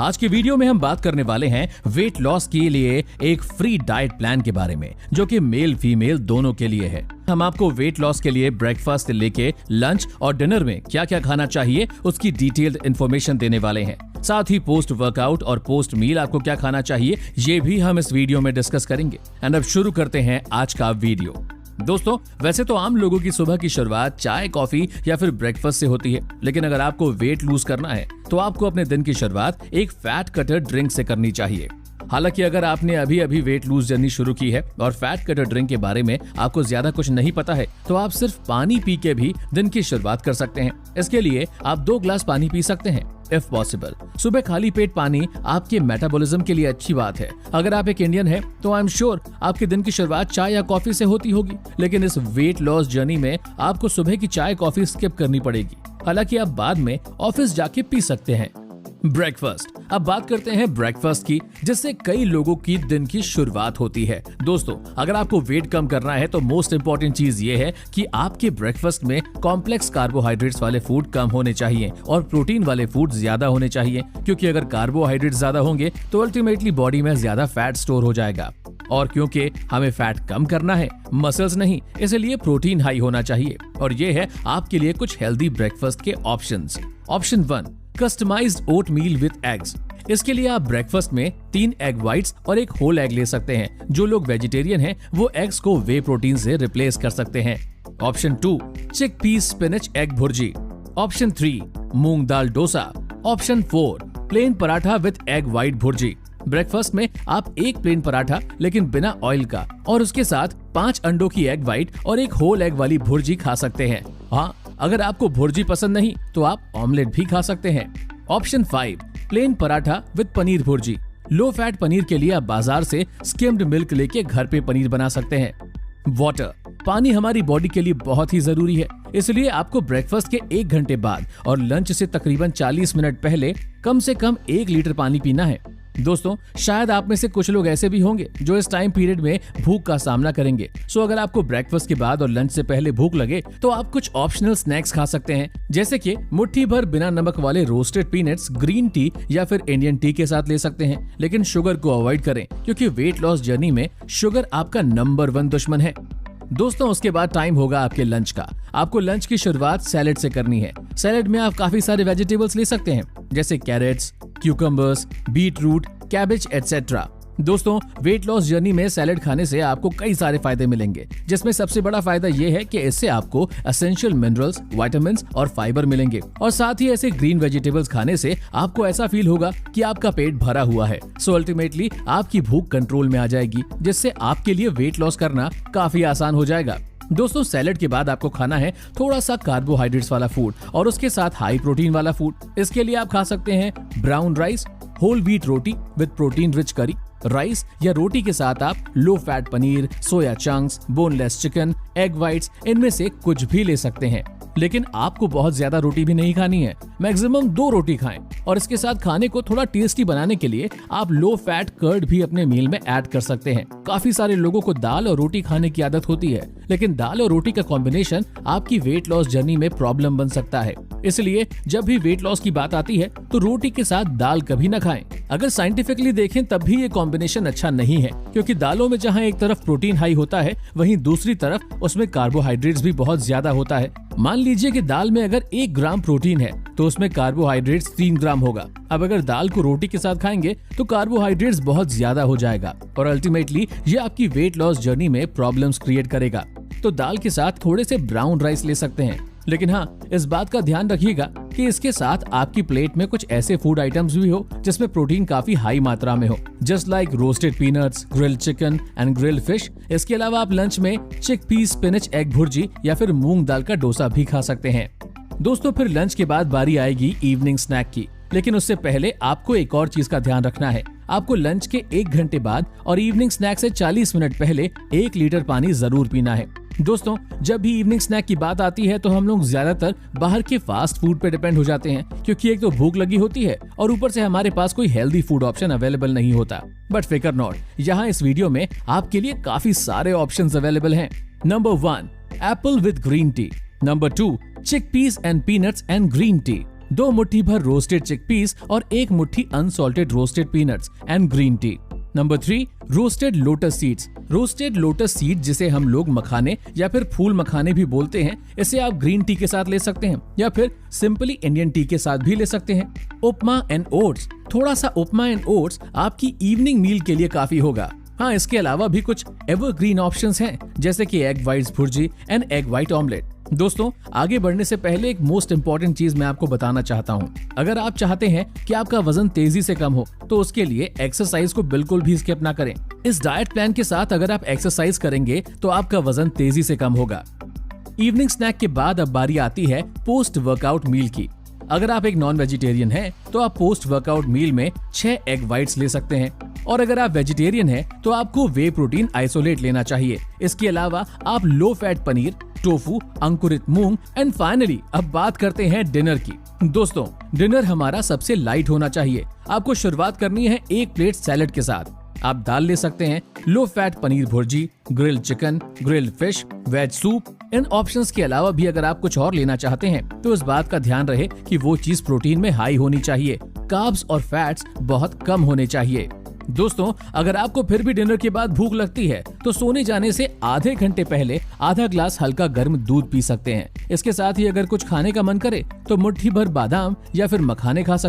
आज के वीडियो में हम बात करने वाले हैं वेट लॉस के लिए एक फ्री डाइट प्लान के बारे में, जो कि मेल फीमेल दोनों के लिए है। हम आपको वेट लॉस के लिए ब्रेकफास्ट से लेके लंच और डिनर में क्या क्या खाना चाहिए उसकी डिटेल्ड इन्फॉर्मेशन देने वाले हैं। साथ ही पोस्ट वर्कआउट और पोस्ट मील आपको क्या खाना चाहिए ये भी हम इस वीडियो में डिस्कस करेंगे। एंड अब शुरू करते हैं आज का वीडियो। दोस्तों, वैसे तो आम लोगों की सुबह की शुरुआत चाय, कॉफी या फिर ब्रेकफास्ट से होती है, लेकिन अगर आपको वेट लूज करना है तो आपको अपने दिन की शुरुआत एक फैट कटर ड्रिंक से करनी चाहिए। हालांकि अगर आपने अभी अभी वेट लूज जर्नी शुरू की है और फैट कटर ड्रिंक के बारे में आपको ज्यादा कुछ नहीं पता है, तो आप सिर्फ पानी पी के भी दिन की शुरुआत कर सकते हैं। इसके लिए आप 2 ग्लास पानी पी सकते हैं इफ पॉसिबल। सुबह खाली पेट पानी आपके मेटाबॉलिज्म के लिए अच्छी बात है। अगर आप एक इंडियन है तो आई एम श्योर आपके दिन की शुरुआत चाय या कॉफी से होती होगी, लेकिन इस वेट लॉस जर्नी में आपको सुबह की चाय कॉफी स्किप करनी पड़ेगी। हालांकि आप बाद में ऑफिस जाके पी सकते हैं। ब्रेकफास्ट। अब बात करते हैं ब्रेकफास्ट की, जिससे कई लोगों की दिन की शुरुआत होती है। दोस्तों, अगर आपको वेट कम करना है तो मोस्ट इंपॉर्टेंट चीज ये है कि आपके ब्रेकफास्ट में कॉम्प्लेक्स कार्बोहाइड्रेट्स वाले फूड कम होने चाहिए और प्रोटीन वाले फूड ज्यादा होने चाहिए, क्योंकि अगर कार्बोहाइड्रेट ज्यादा होंगे तो अल्टीमेटली बॉडी में ज्यादा फैट स्टोर हो जाएगा। और क्योंकि हमें फैट कम करना है, मसल्स नहीं, इसलिए प्रोटीन हाई होना चाहिए। और ये है आपके लिए कुछ हेल्दी ब्रेकफास्ट के options. Option 1, customized oat meal with eggs. इसके लिए आप ब्रेकफास्ट में 3 एग व्हाइट्स और एक होल एग ले सकते हैं। जो लोग वेजिटेरियन हैं वो एग्स को वे प्रोटीन से रिप्लेस कर सकते हैं। Option 2, chickpeas spinach egg bhurji. Option 3, moong dal dosa. Option 4, plain paratha with egg white bhurji. Breakfast में आप एक प्लेन पराठा लेकिन बिना ऑयल का और उसके साथ 5 अंडों की एग व्हाइट और एक होल एग वाली भुर्जी खा सकते हैं। हाँ, अगर आपको भुर्जी पसंद नहीं तो आप ऑमलेट भी खा सकते हैं। Option 5, plain paratha with paneer bhurji. Low fat paneer के लिए आप बाजार से स्किम्ड मिल्क लेके घर पे पनीर बना सकते हैं। वाटर। पानी हमारी बॉडी के लिए बहुत ही जरूरी है, इसलिए आपको ब्रेकफास्ट के 1 घंटे बाद और लंच से तकरीबन 40 मिनट पहले कम से कम 1 लीटर पानी पीना है। दोस्तों, शायद आप में से कुछ लोग ऐसे भी होंगे जो इस टाइम पीरियड में भूख का सामना करेंगे। सो अगर आपको ब्रेकफास्ट के बाद और लंच से पहले भूख लगे तो आप कुछ ऑप्शनल स्नैक्स खा सकते हैं, जैसे कि मुट्ठी भर बिना नमक वाले रोस्टेड पीनट्स ग्रीन टी या फिर इंडियन टी के साथ ले सकते हैं। लेकिन शुगर को अवॉइड करें, क्योंकि वेट लॉस जर्नी में शुगर आपका नंबर 1 दुश्मन है। दोस्तों, उसके बाद टाइम होगा आपके लंच का। आपको लंच की शुरुआत सैलेड से करनी है। सैलेड में आप काफी सारे वेजिटेबल्स ले सकते हैं, जैसे carrots, cucumbers, beet root, cabbage etcetera. दोस्तों, वेट लॉस जर्नी में सैलेड खाने से आपको कई सारे फायदे मिलेंगे, जिसमें सबसे बड़ा फायदा ये है कि इससे आपको एसेंशियल मिनरल्स, विटामिन्स और फाइबर मिलेंगे। और साथ ही ऐसे ग्रीन वेजिटेबल्स खाने से आपको ऐसा फील होगा कि आपका पेट भरा हुआ है। सो अल्टीमेटली आपकी भूख कंट्रोल में आ जाएगी, जिससे आपके लिए वेट लॉस करना काफी आसान हो जाएगा। दोस्तों, सैलेड के बाद आपको खाना है थोड़ा सा कार्बोहाइड्रेट्स वाला फूड और उसके साथ हाई प्रोटीन वाला फूड। इसके लिए आप खा सकते हैं brown rice, whole wheat roti with protein rich curry. Rice या रोटी के साथ आप low fat paneer, soya chunks, boneless chicken, egg whites, इनमें से कुछ भी ले सकते हैं। लेकिन आपको बहुत ज्यादा रोटी भी नहीं खानी है, मैक्सिमम 2 रोटी खाएं। और इसके साथ खाने को थोड़ा टेस्टी बनाने के लिए आप लो फैट कर्ड भी अपने मील में ऐड कर सकते हैं। काफी सारे लोगों को दाल और रोटी खाने की आदत होती है, लेकिन दाल और रोटी का कॉम्बिनेशन आपकी वेट लॉस जर्नी में प्रॉब्लम बन सकता है। इसलिए जब भी वेट लॉस की बात आती है तो रोटी के साथ दाल कभी न खाएं। अगर साइंटिफिकली देखें तब भी ये कॉम्बिनेशन अच्छा नहीं है, क्योंकि दालों में जहां एक तरफ प्रोटीन हाई होता है, वहीं दूसरी तरफ उसमें कार्बोहाइड्रेट्स भी बहुत ज्यादा होता है। मान लीजिए कि दाल में अगर 1 ग्राम प्रोटीन है तो उसमें कार्बोहाइड्रेट्स 3 ग्राम होगा। अब अगर दाल को रोटी के साथ खाएंगे तो कार्बोहाइड्रेट्स बहुत ज्यादा हो जाएगा और अल्टीमेटली ये आपकी वेट लॉस जर्नी में प्रॉब्लम्स क्रिएट करेगा। तो दाल के साथ थोड़े से ब्राउन राइस ले सकते हैं, लेकिन हाँ, इस बात का ध्यान रखिएगा कि इसके साथ आपकी प्लेट में कुछ ऐसे फूड आइटम्स भी हो जिसमें प्रोटीन काफी हाई मात्रा में हो, just like roasted peanuts, grilled chicken and grilled fish. इसके अलावा आप लंच में चिक पीस स्पिनच एग भुर्जी या फिर मूंग दाल का डोसा भी खा सकते हैं। दोस्तों, फिर लंच के बाद बारी आएगी इवनिंग स्नैक की, लेकिन उससे पहले आपको एक और चीज का ध्यान रखना है। आपको लंच के 1 घंटे बाद और इवनिंग स्नैक से 40 मिनट पहले 1 लीटर पानी जरूर पीना है। दोस्तों, जब भी इवनिंग स्नैक की बात आती है तो हम लोग ज्यादातर बाहर के फास्ट फूड पे डिपेंड हो जाते हैं, क्योंकि एक तो भूख लगी होती है और ऊपर से हमारे पास कोई हेल्दी फूड ऑप्शन अवेलेबल नहीं होता। बट फिकर नॉट, यहाँ इस वीडियो में आपके लिए काफी सारे ऑप्शंस अवेलेबल हैं। Number 1, Apple with green tea. Number 2, chickpeas and peanuts and green tea. 2 मुट्ठी भर रोस्टेड चिकपीस और 1 मुट्ठी unsalted roasted peanuts and green tea. Number 3, roasted lotus seeds. Roasted lotus seed जिसे हम लोग मखाने या फिर फूल मखाने भी बोलते हैं, इसे आप ग्रीन टी के साथ ले सकते हैं या फिर सिंपली इंडियन टी के साथ भी ले सकते हैं। उपमा एंड ओट्स। थोड़ा सा उपमा एंड ओट्स आपकी इवनिंग मील के लिए काफी होगा। हाँ, इसके अलावा भी कुछ एवरग्रीन ऑप्शंस हैं, जैसे कि egg whites bhurji and egg white omelette. दोस्तों, आगे बढ़ने से पहले एक मोस्ट इम्पोर्टेंट चीज मैं आपको बताना चाहता हूँ। अगर आप चाहते हैं कि आपका वजन तेजी से कम हो, तो उसके लिए एक्सरसाइज को बिल्कुल भी स्किप ना करें। इस डाइट प्लान के साथ अगर आप एक्सरसाइज करेंगे तो आपका वजन तेजी से कम होगा। इवनिंग स्नैक के बाद अब बारी आती है पोस्ट वर्कआउट मील की। अगर आप एक नॉन वेजिटेरियन हैं, तो आप पोस्ट वर्कआउट मील में 6 एग व्हाइट्स ले सकते हैं, और अगर आप वेजिटेरियन हैं, तो आपको वे प्रोटीन आइसोलेट लेना चाहिए। इसके अलावा आप लो फैट पनीर, टोफू, अंकुरित मूंग एंड फाइनली अब बात करते हैं डिनर की। दोस्तों, डिनर हमारा सबसे लाइट होना चाहिए। आपको शुरुआत करनी है 1 प्लेट सैलेड के साथ। आप दाल ले सकते हैं, low fat paneer bhurji, grilled chicken, grilled fish, veg soup. इन ऑप्शंस के अलावा भी अगर आप कुछ और लेना चाहते हैं, तो इस बात का ध्यान रहे कि वो चीज प्रोटीन में हाई होनी चाहिए। कार्ब्स और फैट्स बहुत कम होने चाहिए। दोस्तों, अगर आपको फिर भी डिनर के बाद भूख लगती है, तो सोने जाने से आधे घंटे पहले आधा ग्लास हल्का गर्म दूध पी सकते हैं। इसके साथ ही अगर कुछ खाने का मन करे, तो मुट्ठी भर बादाम या फिर मखाने खा सकते हैं।